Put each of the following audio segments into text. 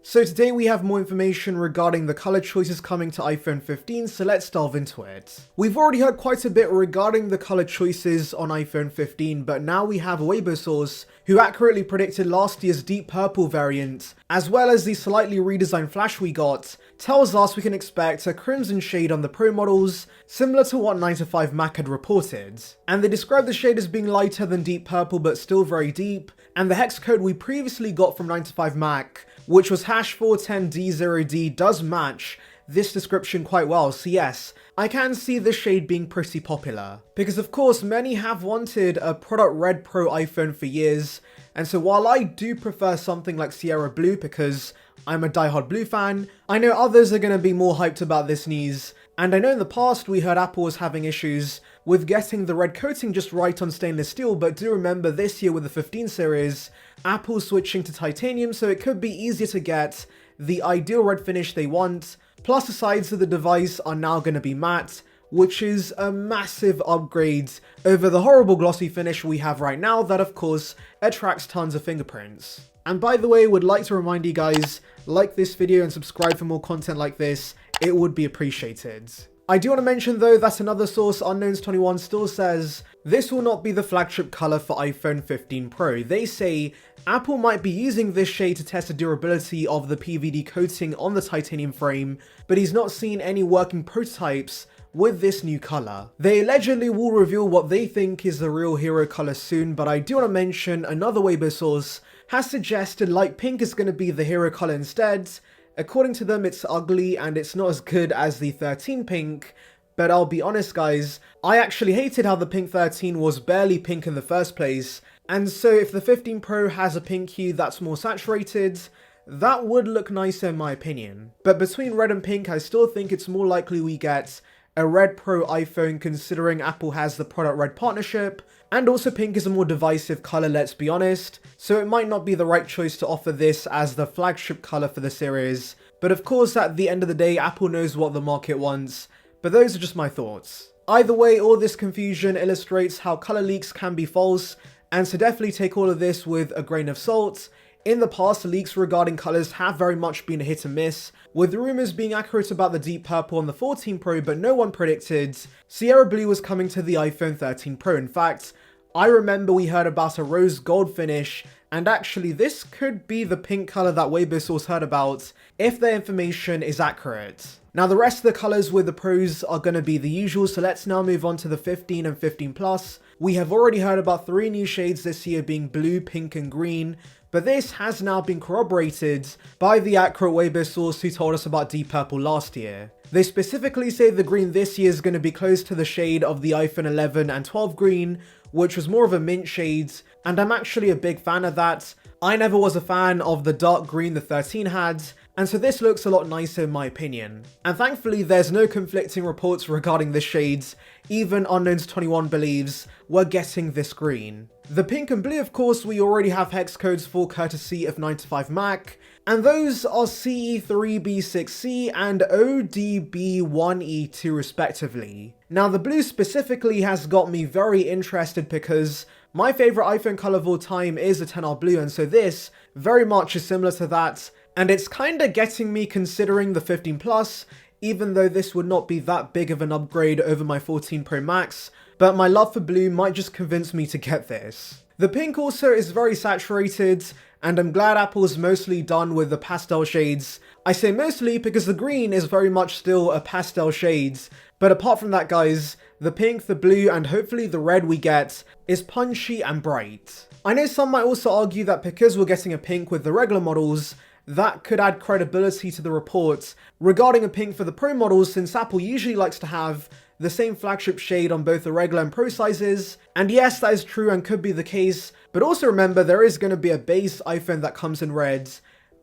So today we have more information regarding the color choices coming to iPhone 15, so let's delve into it. We've already heard quite a bit regarding the color choices on iPhone 15, but now we have a Weibo source who accurately predicted last year's deep purple variant, as well as the slightly redesigned flash we got, tells us we can expect a crimson shade on the Pro models, similar to what 9to5Mac had reported. And they describe the shade as being lighter than deep purple but still very deep, and the hex code we previously got from 9to5Mac, which was #410D0D, does match this description quite well, so yes, I can see this shade being pretty popular. Because of course, many have wanted a product red Pro iPhone for years, and so while I do prefer something like Sierra Blue because I'm a diehard blue fan, I know others are going to be more hyped about this news, and I know in the past we heard Apple was having issues with getting the red coating just right on stainless steel, but do remember this year with the 15 series, Apple's switching to titanium, so it could be easier to get the ideal red finish they want, plus the sides of the device are now going to be matte, which is a massive upgrade over the horrible glossy finish we have right now that of course attracts tons of fingerprints. And by the way, would like to remind you guys, like this video and subscribe for more content like this, it would be appreciated. I do want to mention though that another source, Unknowns21, still says this will not be the flagship color for iPhone 15 Pro. They say Apple might be using this shade to test the durability of the PVD coating on the titanium frame, but he's not seen any working prototypes with this new color. They allegedly will reveal what they think is the real hero color soon, but I do want to mention another Weibo source has suggested light pink is going to be the hero color instead. According to them, it's ugly and it's not as good as the 13 pink, but I'll be honest guys, I actually hated how the pink 13 was barely pink in the first place, and so if the 15 Pro has a pink hue that's more saturated, that would look nicer in my opinion. But between red and pink, I still think it's more likely we get a red Pro iPhone considering Apple has the product red partnership, and also pink is a more divisive color, let's be honest, so it might not be the right choice to offer this as the flagship color for the series. But of course, at the end of the day, Apple knows what the market wants, but those are just my thoughts. Either way, all this confusion illustrates how color leaks can be false, and so definitely take all of this with a grain of salt. In the past, leaks regarding colors have very much been a hit and miss, with rumors being accurate about the deep purple on the 14 Pro, but no one predicted Sierra Blue was coming to the iPhone 13 Pro. In fact, I remember we heard about a rose gold finish, and actually this could be the pink color that Weibo source heard about if their information is accurate. Now the rest of the colors with the Pros are going to be the usual, so let's now move on to the 15 and 15 Plus. We have already heard about 3 new shades this year being blue, pink and green, but this has now been corroborated by the accurate Weibo source who told us about deep purple last year. They specifically say the green this year is going to be close to the shade of the iPhone 11 and 12 green, which was more of a mint shade, and I'm actually a big fan of that. I never was a fan of the dark green the 13 had, and so this looks a lot nicer in my opinion. And thankfully there's no conflicting reports regarding the shades, even Unknowns21 believes we're getting this green. The pink and blue, of course, we already have hex codes for courtesy of 9to5Mac, and those are CE3B6C and ODB1E2 respectively. Now the blue specifically has got me very interested because my favourite iPhone colour of all time is the 10R blue, and so this very much is similar to that, and it's kinda getting me considering the 15 Plus, even though this would not be that big of an upgrade over my 14 Pro Max, but my love for blue might just convince me to get this. The pink also is very saturated, and I'm glad Apple's mostly done with the pastel shades. I say mostly because the green is very much still a pastel shade, but apart from that guys, the pink, the blue, and hopefully the red we get is punchy and bright. I know some might also argue that because we're getting a pink with the regular models, that could add credibility to the report regarding a pink for the Pro models, since Apple usually likes to have the same flagship shade on both the regular and Pro sizes. And yes, that is true and could be the case, but also remember there is going to be a base iPhone that comes in red,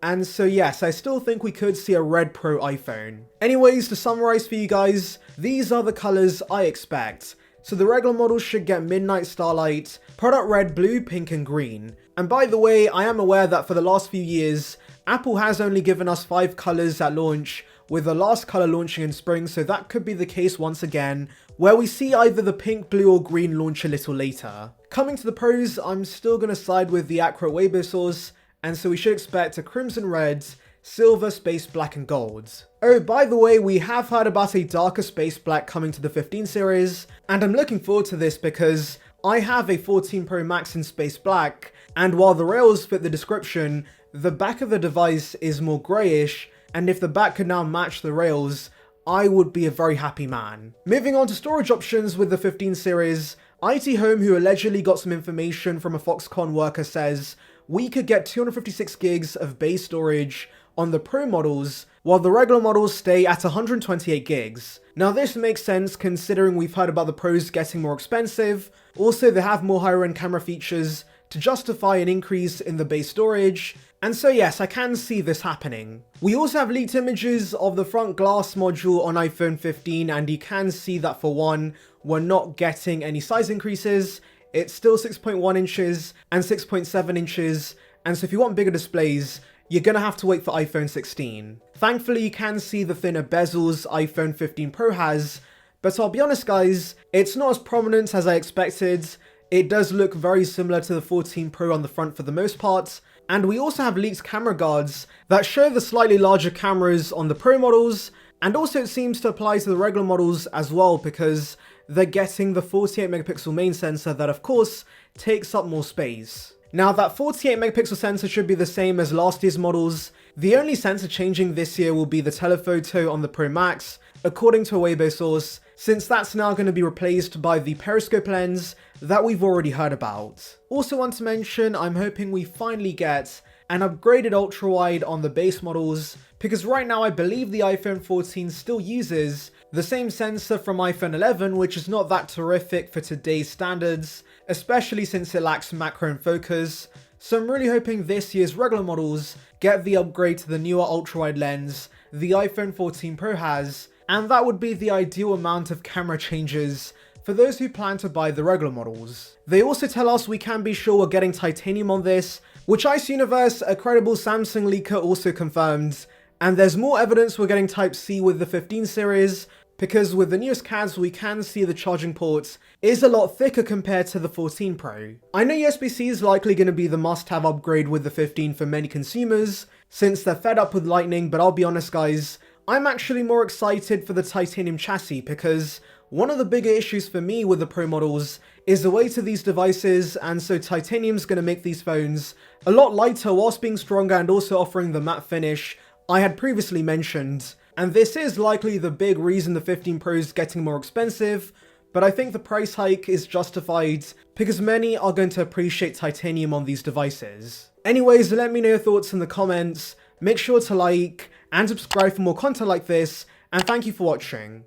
and so yes, I still think we could see a red Pro iPhone. Anyways, to summarize for you guys, these are the colors I expect. So the regular models should get Midnight Starlight, product red, blue, pink and green. And by the way, I am aware that for the last few years, Apple has only given us 5 colors at launch, with the last color launching in spring, so that could be the case once again, where we see either the pink, blue or green launch a little later. Coming to the Pros, I'm still going to side with the accurate Weibo source, and so we should expect a crimson red, silver, space black and gold. Oh, by the way, we have heard about a darker space black coming to the 15 series, and I'm looking forward to this because I have a 14 Pro Max in space black, and while the rails fit the description, the back of the device is more greyish, and if the back could now match the rails, I would be a very happy man. Moving on to storage options with the 15 series, IT Home, who allegedly got some information from a Foxconn worker, says we could get 256 gigs of base storage on the Pro models, while the regular models stay at 128 gigs. Now this makes sense considering we've heard about the Pros getting more expensive. Also, they have more higher end camera features to justify an increase in the base storage. And so yes, I can see this happening. We also have leaked images of the front glass module on iPhone 15, and you can see that for one, we're not getting any size increases. It's still 6.1 inches and 6.7 inches. And so if you want bigger displays, you're gonna have to wait for iPhone 16. Thankfully, you can see the thinner bezels iPhone 15 Pro has, but I'll be honest guys, it's not as prominent as I expected. It does look very similar to the 14 Pro on the front for the most part, and we also have leaked camera guards that show the slightly larger cameras on the Pro models, and also it seems to apply to the regular models as well because they're getting the 48 megapixel main sensor that of course takes up more space. Now that 48 megapixel sensor should be the same as last year's models. The only sensor changing this year will be the telephoto on the Pro Max, according to a Weibo source, since that's now going to be replaced by the periscope lens that we've already heard about. Also want to mention, I'm hoping we finally get an upgraded ultra-wide on the base models, because right now I believe the iPhone 14 still uses the same sensor from iPhone 11, which is not that terrific for today's standards, especially since it lacks macro and focus. So I'm really hoping this year's regular models get the upgrade to the newer ultra-wide lens the iPhone 14 Pro has, and that would be the ideal amount of camera changes for those who plan to buy the regular models. They also tell us we can be sure we're getting titanium on this, which Ice Universe, a credible Samsung leaker, also confirmed, and there's more evidence we're getting Type-C with the 15 series, because with the newest CADs we can see the charging port is a lot thicker compared to the 14 Pro. I know USB-C is likely going to be the must-have upgrade with the 15 for many consumers, since they're fed up with Lightning, but I'll be honest guys, I'm actually more excited for the titanium chassis because one of the bigger issues for me with the Pro models is the weight of these devices, and so titanium's going to make these phones a lot lighter whilst being stronger and also offering the matte finish I had previously mentioned. And this is likely the big reason the 15 Pro is getting more expensive, but I think the price hike is justified because many are going to appreciate titanium on these devices. Anyways, let me know your thoughts in the comments, make sure to like and subscribe for more content like this, and thank you for watching.